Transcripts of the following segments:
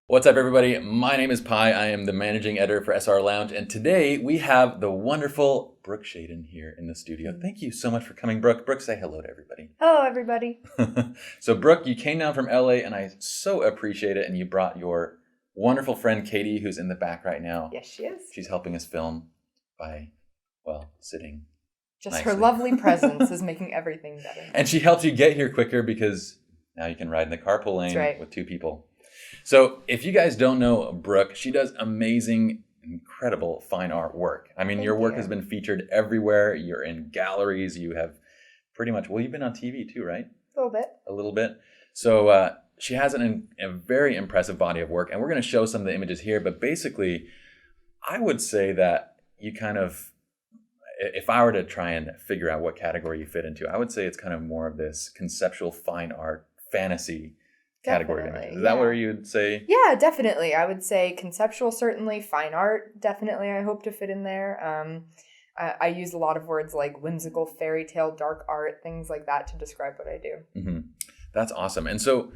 What's up, everybody? My name is Pi. I am the managing editor for SR Lounge, and today we have the wonderful Brooke Shaden here in the studio. Thank you so much for coming, Brooke. Brooke, say hello to everybody. Hello, everybody. So, Brooke, you came down from LA, and I so appreciate it, and you brought your wonderful friend Katie, who's in the back right now. Yes, she is. She's helping us film by, sitting Just nicely. her lovely presence is making everything better. And she helps you get here quicker because now you can ride in the carpool lane with two people. So if you guys don't know Brooke, she does amazing, incredible fine art work. I mean, your work has been featured everywhere. You're in galleries. You have pretty much, you've been on TV too, right? A little bit. A little bit. So she has a very impressive body of work. And we're going to show some of the images here. But basically, I would say that you kind of, if I were to try and figure out what category you fit into, I would say it's kind of more of this conceptual fine art fantasy category of images. Is that where you'd say? Yeah, definitely. I would say conceptual, certainly. Fine art, definitely. I hope to fit in there. I use a lot of words like whimsical, fairy tale, dark art, things like that to describe what I do. Mm-hmm. That's awesome. And so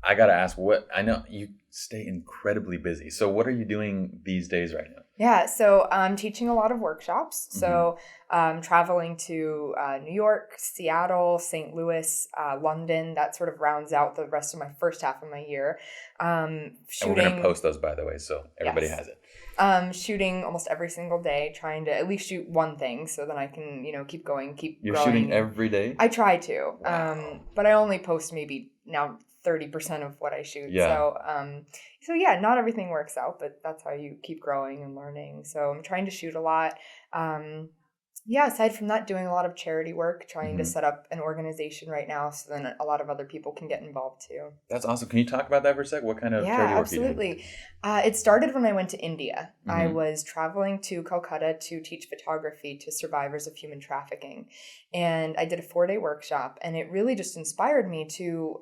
I got to ask, I know you stay incredibly busy. So what are you doing these days right now? Yeah, so I'm teaching a lot of workshops. So traveling to New York, Seattle, St. Louis, London. That sort of rounds out the rest of my first half of my year. And we're going to post those, by the way, so everybody has it. Shooting almost every single day, trying to at least shoot one thing so then I can, keep going, keep You're growing. Shooting every day? I try to. Wow. But I only post maybe now 30% of what I shoot. Yeah. So yeah, not everything works out, but that's how you keep growing and learning. So I'm trying to shoot a lot. Aside from that, doing a lot of charity work, trying to set up an organization right now so then a lot of other people can get involved too. That's awesome. Can you talk about that for a sec? What kind of charity work absolutely. are you doing? It started when I went to India. I was traveling to Calcutta to teach photography to survivors of human trafficking. And I did a 4-day workshop, and it really just inspired me to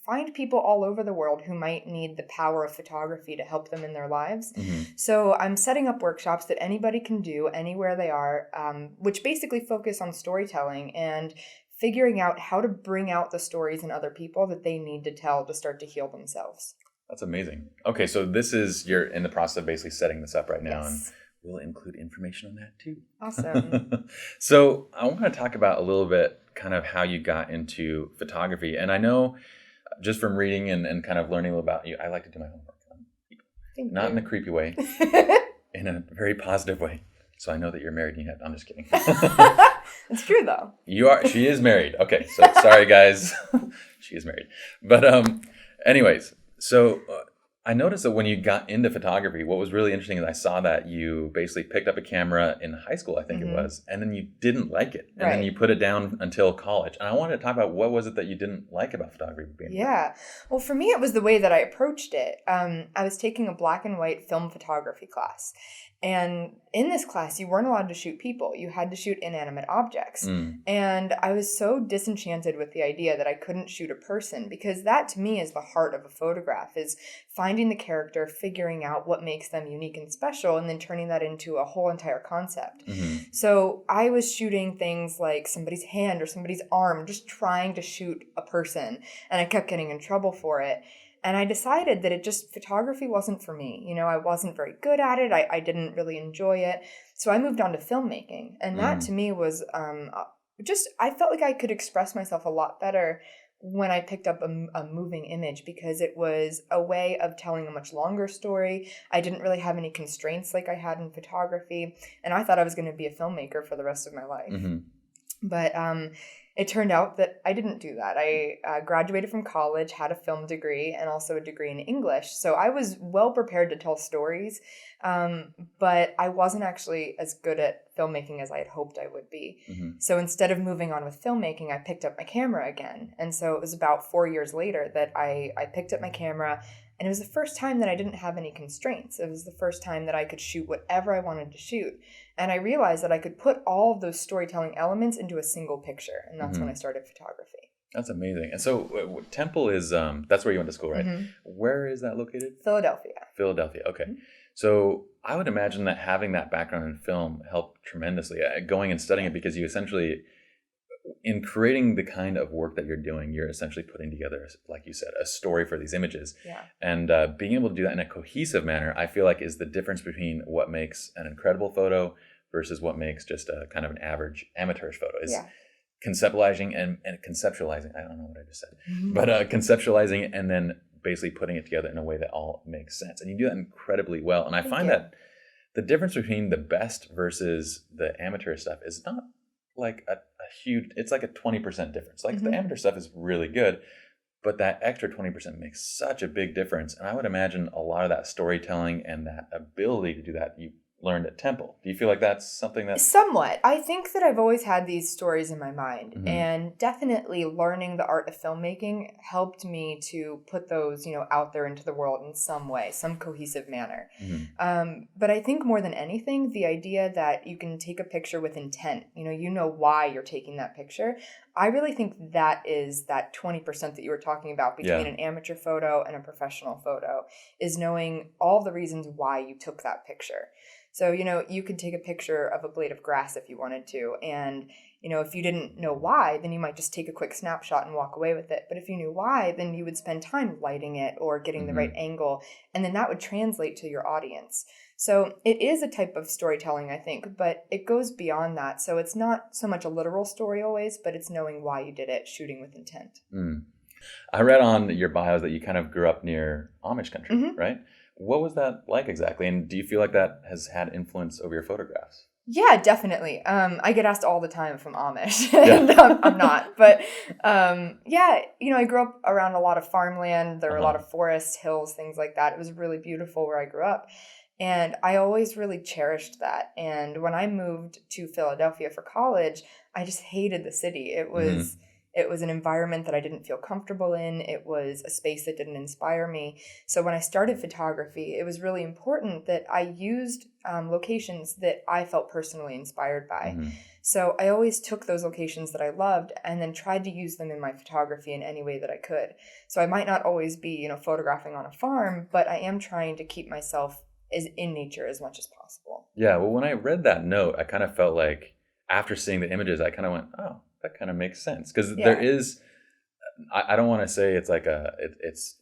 find people all over the world who might need the power of photography to help them in their lives. So I'm setting up workshops that anybody can do anywhere they are, which basically focus on storytelling and figuring out how to bring out the stories in other people that they need to tell to start to heal themselves. That's amazing. Okay, so you're in the process of basically setting this up right now, Yes. and we'll include information on that too. Awesome. So I want to talk about a little bit kind of how you got into photography. And I know just from reading and kind of learning a little about you, I like to do my homework on people. Not in a creepy way, in a very positive way. So I know that you're married and I'm just kidding. It's true though. She is married. Okay, so sorry guys. She is married. But anyways, so I noticed that when you got into photography, what was really interesting is I saw that you basically picked up a camera in high school, I think it was, and then you didn't like it. And then you put it down until college. And I wanted to talk about what was it that you didn't like about photography? Well, for me, it was the way that I approached it. I was taking a black and white film photography class. And in this class, you weren't allowed to shoot people. You had to shoot inanimate objects. And I was so disenchanted with the idea that I couldn't shoot a person, because that to me is the heart of a photograph, is finding the character, figuring out what makes them unique and special, and then turning that into a whole entire concept. So I was shooting things like somebody's hand or somebody's arm, just trying to shoot a person. And I kept getting in trouble for it. And I decided that photography wasn't for me. I wasn't very good at it. I didn't really enjoy it. So I moved on to filmmaking. And that to me was I felt like I could express myself a lot better when I picked up a moving image, because it was a way of telling a much longer story. I didn't really have any constraints like I had in photography. And I thought I was going to be a filmmaker for the rest of my life. But it turned out that I didn't do that. I graduated from college, had a film degree, and also a degree in English. So I was well prepared to tell stories, but I wasn't actually as good at filmmaking as I had hoped I would be. So instead of moving on with filmmaking, I picked up my camera again. And so it was about 4 years later that I picked up my camera. And it was the first time that I didn't have any constraints. It was the first time that I could shoot whatever I wanted to shoot. And I realized that I could put all of those storytelling elements into a single picture. And that's when I started photography. That's amazing. And so Temple is, that's where you went to school, right? Where is that located? Philadelphia. Philadelphia, okay. So I would imagine that having that background in film helped tremendously, going and studying it, because you essentially in creating the kind of work that you're doing, you're essentially putting together, like you said, a story for these images. Yeah. And being able to do that in a cohesive manner, I feel like is the difference between what makes an incredible photo versus what makes just a kind of an average amateurish photo. Is conceptualizing and conceptualizing. I don't know what I just said, but conceptualizing and then basically putting it together in a way that all makes sense. And you do that incredibly well. And I find that the difference between the best versus the amateur stuff is not like a huge, it's like a 20% difference. Like the amateur stuff is really good, but that extra 20% makes such a big difference. And I would imagine a lot of that storytelling and that ability to do that you learned at Temple. Do you feel like that's something that... Somewhat. I think that I've always had these stories in my mind, and definitely learning the art of filmmaking helped me to put those, out there into the world in some way, some cohesive manner. But I think more than anything, the idea that you can take a picture with intent, you know why you're taking that picture. I really think that is that 20% that you were talking about between an amateur photo and a professional photo, is knowing all the reasons why you took that picture. So, you could take a picture of a blade of grass if you wanted to. And, if you didn't know why, then you might just take a quick snapshot and walk away with it. But if you knew why, then you would spend time lighting it or getting the right angle. And then that would translate to your audience. So it is a type of storytelling, I think, but it goes beyond that. So it's not so much a literal story always, but it's knowing why you did it, shooting with intent. I read on your bios that you kind of grew up near Amish country, right? What was that like exactly? And do you feel like that has had influence over your photographs? Yeah, definitely. I get asked all the time if I'm Amish, and I'm not. But I grew up around a lot of farmland. There were a lot of forests, hills, things like that. It was really beautiful where I grew up. And I always really cherished that. And when I moved to Philadelphia for college, I just hated the city. It was an environment that I didn't feel comfortable in. It was a space that didn't inspire me. So when I started photography, it was really important that I used locations that I felt personally inspired by. So I always took those locations that I loved and then tried to use them in my photography in any way that I could. So I might not always be, photographing on a farm, but I am trying to keep myself as in nature as much as possible. Yeah, well, when I read that note, I kind of felt like after seeing the images, I kind of went, oh, that kind of makes sense. Because there is, I don't want to say it's like it's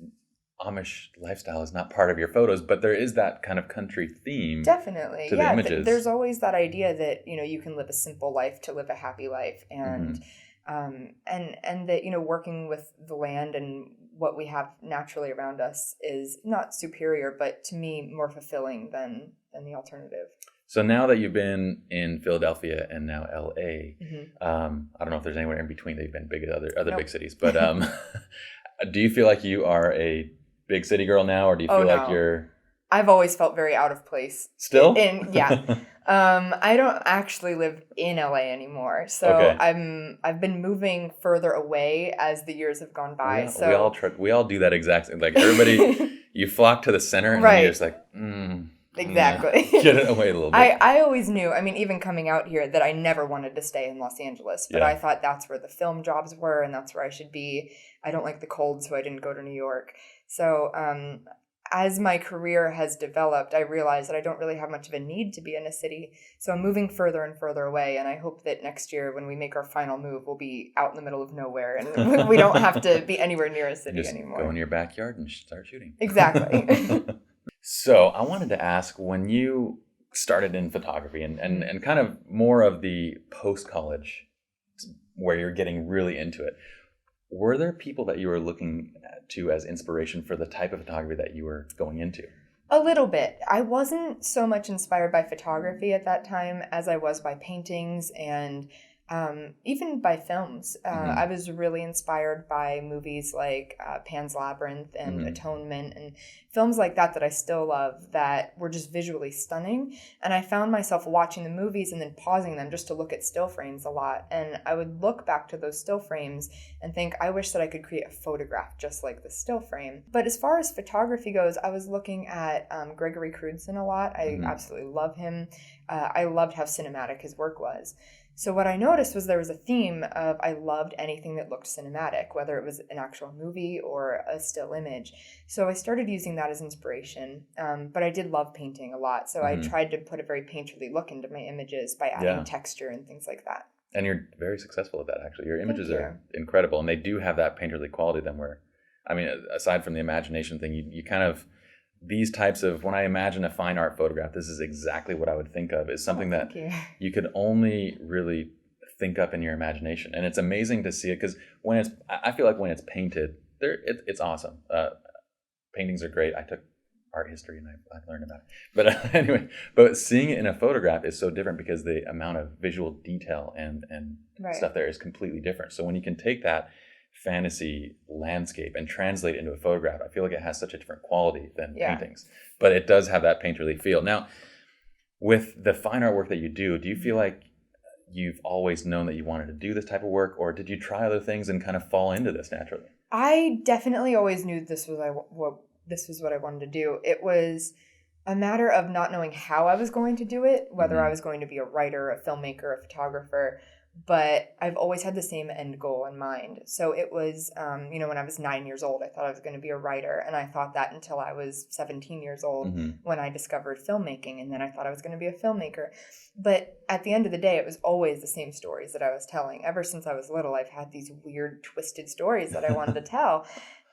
Amish lifestyle is not part of your photos, but there is that kind of country theme. Definitely. To the images. There's always that idea that, you can live a simple life to live a happy life. And, and that, working with the land and what we have naturally around us is not superior, but to me more fulfilling than the alternative. So now that you've been in Philadelphia and now LA, I don't know if there's anywhere in between that you've been big at other big cities, but do you feel like you are a big city girl now, or do you feel like you're... I've always felt very out of place. Still? I don't actually live in LA anymore, so I've been moving further away as the years have gone by. We all do that exact thing. Like everybody, you flock to the center, and then you're just like, Exactly. Get it away a little bit. I always knew, even coming out here, that I never wanted to stay in Los Angeles, but I thought that's where the film jobs were and that's where I should be. I don't like the cold, so I didn't go to New York. So as my career has developed, I realized that I don't really have much of a need to be in a city. So I'm moving further and further away, and I hope that next year when we make our final move, we'll be out in the middle of nowhere and we don't have to be anywhere near a city anymore. Go in your backyard and start shooting. Exactly. So I wanted to ask, when you started in photography and kind of more of the post-college where you're getting really into it, were there people that you were looking to as inspiration for the type of photography that you were going into? A little bit. I wasn't so much inspired by photography at that time as I was by paintings and even by films. I was really inspired by movies like Pan's Labyrinth and Atonement and films like that I still love, that were just visually stunning. And I found myself watching the movies and then pausing them just to look at still frames a lot. And I would look back to those still frames and think, I wish that I could create a photograph just like the still frame. But as far as photography goes, I was looking at Gregory Crewdson a lot. I absolutely love him. I loved how cinematic his work was. So what I noticed was there was a theme of I loved anything that looked cinematic, whether it was an actual movie or a still image. So I started using that as inspiration. But I did love painting a lot. So I tried to put a very painterly look into my images by adding texture and things like that. And you're very successful at that, actually. Your images Thank are incredible, and they do have that painterly quality to them where, I mean, aside from the imagination thing, you kind of, these types of, when I imagine a fine art photograph, this is exactly what I would think of, is something that you could only really think up in your imagination. And it's amazing to see it, because when it's, I feel like when it's painted, it's awesome. Paintings are great. I took art history and I learned about it. But anyway, but seeing it in a photograph is so different because the amount of visual detail and stuff there is completely different. So when you can take that fantasy landscape and translate it into a photograph, I feel like it has such a different quality than paintings. But it does have that painterly feel. Now, with the fine art work that you do you feel like you've always known that you wanted to do this type of work, or did you try other things and kind of fall into this naturally? I definitely always knew this was what I wanted to do. It was a matter of not knowing how I was going to do it, whether I was going to be a writer, a filmmaker, a photographer, but I've always had the same end goal in mind. So it was, when I was 9 years old, I thought I was going to be a writer, and I thought that until I was 17 years old when I discovered filmmaking, and then I thought I was going to be a filmmaker. But at the end of the day, it was always the same stories that I was telling. Ever since I was little, I've had these weird, twisted stories that I wanted to tell.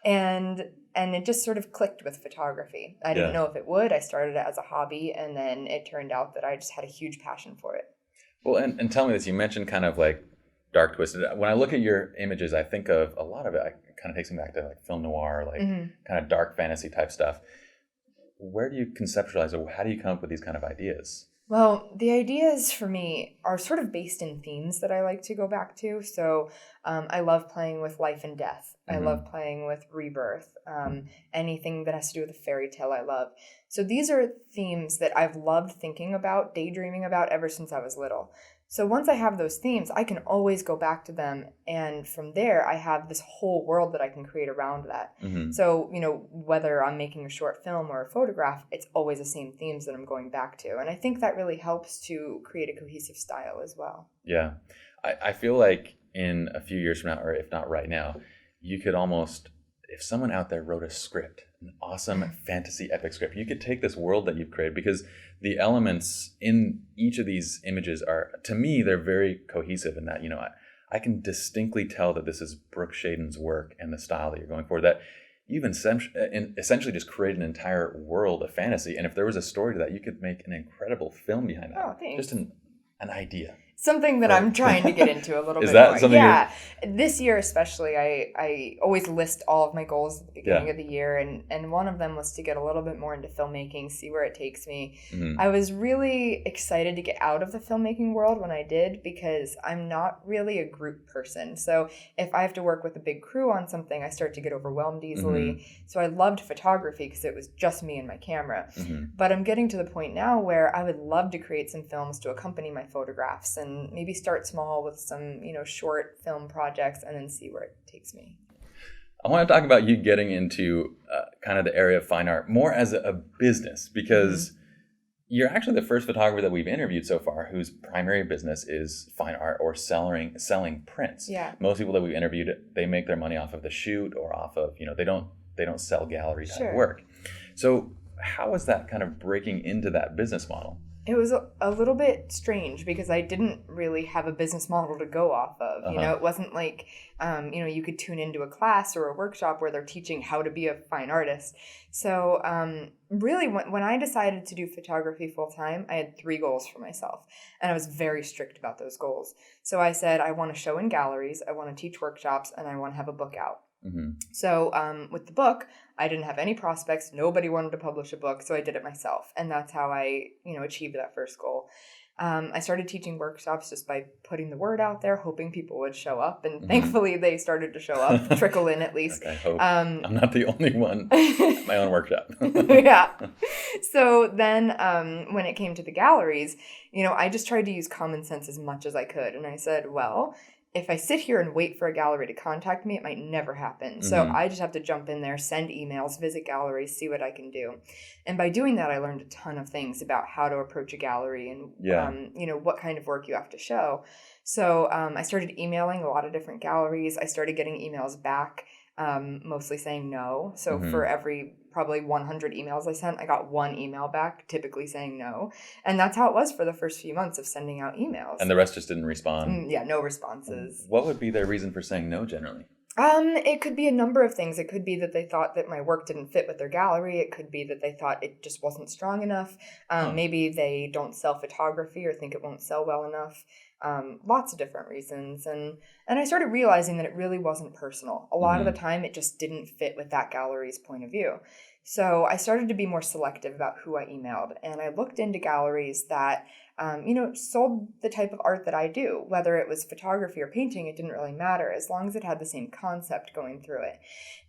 And it just sort of clicked with photography. I didn't know if it would. I started it as a hobby, and then it turned out that I just had a huge passion for it. Well, and tell me this, you mentioned kind of like dark twisted. When I look at your images, I think of a lot of it, it kind of takes me back to like film noir, like kind of dark fantasy type stuff. Where do you conceptualize, or how do you come up with these kind of ideas? Well, the ideas for me are sort of based in themes that I like to go back to. So I love playing with life and death. I love playing with rebirth. Anything that has to do with a fairy tale I love. So these are themes that I've loved thinking about, daydreaming about ever since I was little. So once I have those themes, I can always go back to them. And from there, I have this whole world that I can create around that. So, whether I'm making a short film or a photograph, it's always the same themes that I'm going back to. And I think that really helps to create a cohesive style as well. Yeah. I feel like in a few years from now, or if not right now, you could almost, if someone out there wrote a script, an awesome fantasy epic script, you could take this world that you've created, because the elements in each of these images are, to me, they're very cohesive in that, I can distinctly tell that this is Brooke Shaden's work and the style that you're going for, that you've essentially just created an entire world of fantasy. And if there was a story to that, you could make an incredible film behind that. Oh, thanks. Just an idea. Something that I'm trying to get into a little bit Is that more. something? Yeah. This year especially, I always list all of my goals at the beginning of the year, and one of them was to get a little bit more into filmmaking, see where it takes me. I was really excited to get out of the filmmaking world when I did, because I'm not really a group person. So if I have to work with a big crew on something, I start to get overwhelmed easily. So I loved photography because it was just me and my camera. But I'm getting to the point now where I would love to create some films to accompany my photographs, and maybe start small with some, short film projects, and then see where it takes me. I want to talk about you getting into kind of the area of fine art more as a business, because you're actually the first photographer that we've interviewed so far whose primary business is fine art or selling prints. Yeah. Most people that we've interviewed, they make their money off of the shoot or off of, they don't sell gallery type work. So how was that kind of breaking into that business model? It was a little bit strange because I didn't really have a business model to go off of. It wasn't like, you could tune into a class or a workshop where they're teaching how to be a fine artist. So really, when I decided to do photography full time, I had 3 goals for myself. And I was very strict about those goals. So I said, I want to show in galleries, I want to teach workshops, and I want to have a book out. So with the book, I didn't have any prospects. Nobody wanted to publish a book, so I did it myself. And that's how I, achieved that first goal. I started teaching workshops just by putting the word out there, hoping people would show up. And thankfully, they started to show up, trickle in at least. I hope. I'm not the only one at my own workshop. Yeah. So then when it came to the galleries, I just tried to use common sense as much as I could. And I said, well, if I sit here and wait for a gallery to contact me, it might never happen. So I just have to jump in there, send emails, visit galleries, see what I can do. And by doing that, I learned a ton of things about how to approach a gallery and, what kind of work you have to show. So I started emailing a lot of different galleries. I started getting emails back, mostly saying no. So for every probably 100 emails I sent, I got one email back, typically saying no. And that's how it was for the first few months of sending out emails. And the rest just didn't respond? Yeah, no responses. What would be their reason for saying no generally? It could be a number of things. It could be that they thought that my work didn't fit with their gallery. It could be that they thought it just wasn't strong enough. Maybe they don't sell photography or think it won't sell well enough. Lots of different reasons. And I started realizing that it really wasn't personal. A lot of the time, it just didn't fit with that gallery's point of view. So I started to be more selective about who I emailed. And I looked into galleries that sold the type of art that I do. Whether it was photography or painting, it didn't really matter as long as it had the same concept going through it.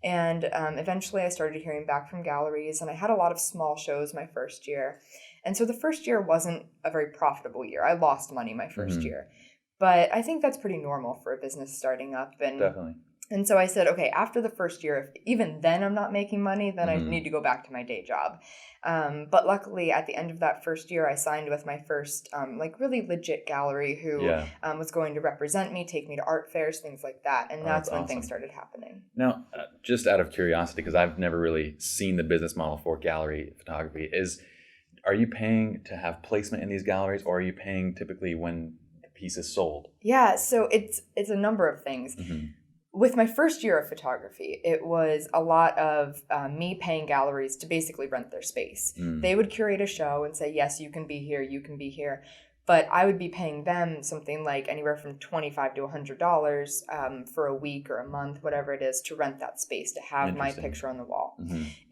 And eventually I started hearing back from galleries, and I had a lot of small shows my first year. And so the first year wasn't a very profitable year. I lost money my first year. But I think that's pretty normal for a business starting up. And definitely. And so I said, okay, after the first year, if even then I'm not making money, then I need to go back to my day job. But luckily, at the end of that first year, I signed with my first really legit gallery who was going to represent me, take me to art fairs, things like that. And that's when things started happening. Now, just out of curiosity, because I've never really seen the business model for gallery photography, are you paying to have placement in these galleries, or are you paying typically when the piece is sold? Yeah, so it's a number of things. With my first year of photography, it was a lot of me paying galleries to basically rent their space. They would curate a show and say, yes, you can be here, you can be here. But I would be paying them something like anywhere from $25 to $100 for a week or a month, whatever it is, to rent that space, to have my picture on the wall.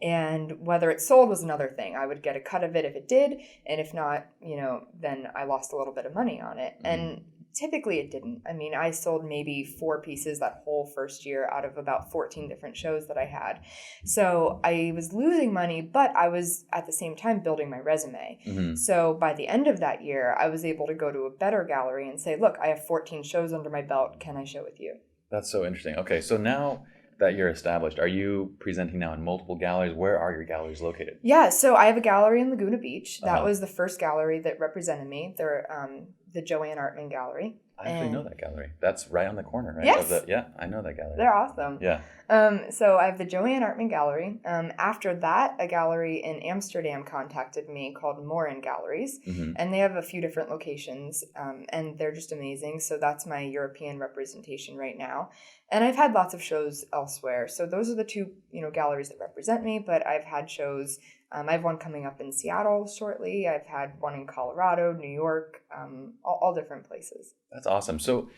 And whether it sold was another thing. I would get a cut of it if it did. And if not, then I lost a little bit of money on it. And typically it didn't. I mean, I sold maybe 4 pieces that whole first year out of about 14 different shows that I had. So I was losing money, but I was at the same time building my resume. So by the end of that year, I was able to go to a better gallery and say, look, I have 14 shows under my belt. Can I show with you? That's so interesting. Okay, so now that you're established, are you presenting now in multiple galleries? Where are your galleries located? Yeah, so I have a gallery in Laguna Beach. That was the first gallery that represented me. They're the Joanne Artman Gallery. I actually know that gallery. That's right on the corner, right? Yes. Yeah, I know that gallery. They're awesome. Yeah. So I have the Joanne Artman Gallery. After that, a gallery in Amsterdam contacted me called Morin Galleries. And they have a few different locations, and they're just amazing. So that's my European representation right now. And I've had lots of shows elsewhere. So those are the two, galleries that represent me, but I've had shows. I have one coming up in Seattle shortly. I've had one in Colorado, New York, all different places. That's awesome. So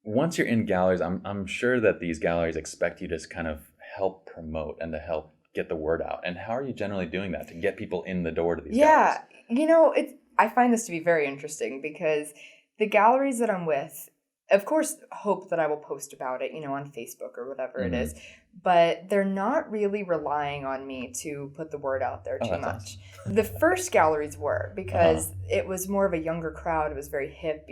once you're in galleries, I'm sure that these galleries expect you to kind of help promote and to help get the word out. And how are you generally doing that to get people in the door to these galleries? Yeah, I find this to be very interesting because the galleries that I'm with, of course, hope that I will post about it, on Facebook or whatever it is. But they're not really relying on me to put the word out there too much. Awesome. The first galleries were, because it was more of a younger crowd. It was very hip,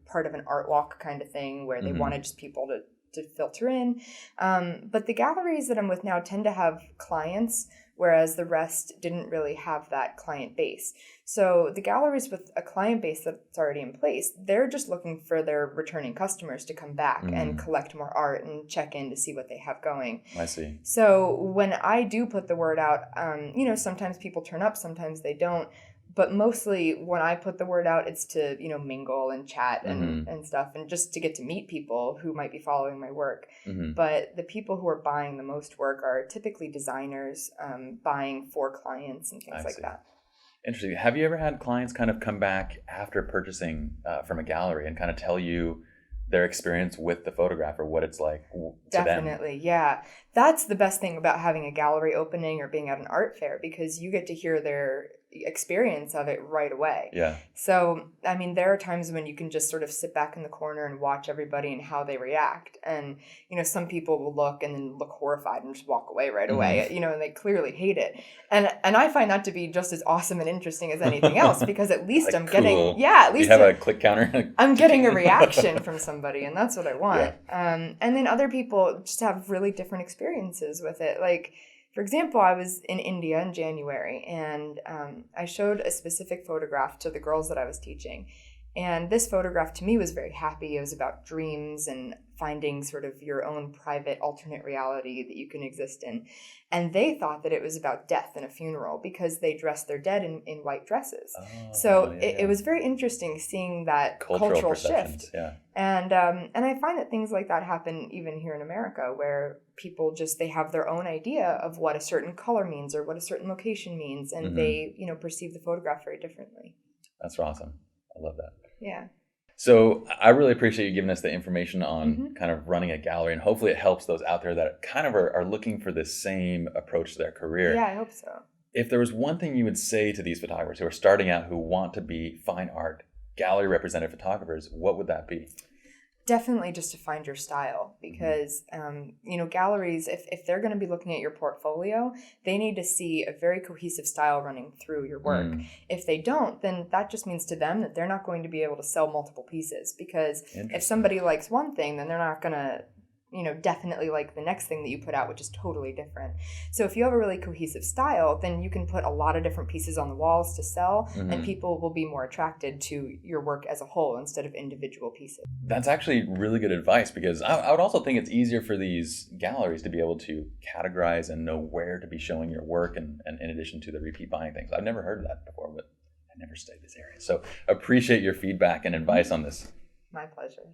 part of an art walk kind of thing where they wanted just people to filter in. But the galleries that I'm with now tend to have clients, whereas the rest didn't really have that client base. So the galleries with a client base that's already in place, they're just looking for their returning customers to come back and collect more art and check in to see what they have going. I see. So when I do put the word out, sometimes people turn up, sometimes they don't. But mostly when I put the word out, it's to, mingle and chat and stuff, and just to get to meet people who might be following my work. But the people who are buying the most work are typically designers buying for clients and things like that. Interesting. Have you ever had clients kind of come back after purchasing from a gallery and kind of tell you their experience with the photograph or what it's like to Definitely, them? Yeah. That's the best thing about having a gallery opening or being at an art fair, because you get to hear their experience of it right away. Yeah. So, I mean, there are times when you can just sort of sit back in the corner and watch everybody and how they react. And, some people will look and then look horrified and just walk away right away, and they clearly hate it. And I find that to be just as awesome and interesting as anything else, because at least I'm getting, at least you have a click counter. I'm getting a reaction from somebody, and that's what I want. Yeah. And then other people just have really different experiences with it. Like, for example, I was in India in January, and I showed a specific photograph to the girls that I was teaching. And this photograph to me was very happy. It was about dreams and finding sort of your own private alternate reality that you can exist in. And they thought that it was about death and a funeral because they dressed their dead in white dresses. So it was very interesting seeing that cultural shift. Yeah. And I find that things like that happen even here in America, where people just, they have their own idea of what a certain color means or what a certain location means, and they, perceive the photograph very differently. That's awesome. I love that. Yeah. So I really appreciate you giving us the information on kind of running a gallery, and hopefully it helps those out there that kind of are looking for the same approach to their career. Yeah, I hope so. If there was one thing you would say to these photographers who are starting out, who want to be fine art, gallery represented photographers, what would that be? Definitely just to find your style, because, galleries, if they're going to be looking at your portfolio, they need to see a very cohesive style running through your work. If they don't, then that just means to them that they're not going to be able to sell multiple pieces, because if somebody likes one thing, then they're not going to definitely like the next thing that you put out, which is totally different. So if you have a really cohesive style, then you can put a lot of different pieces on the walls to sell, and people will be more attracted to your work as a whole instead of individual pieces. That's actually really good advice, because I would also think it's easier for these galleries to be able to categorize and know where to be showing your work, and in addition to the repeat buying things. I've never heard of that before, but I never studied this area. So appreciate your feedback and advice on this. My pleasure.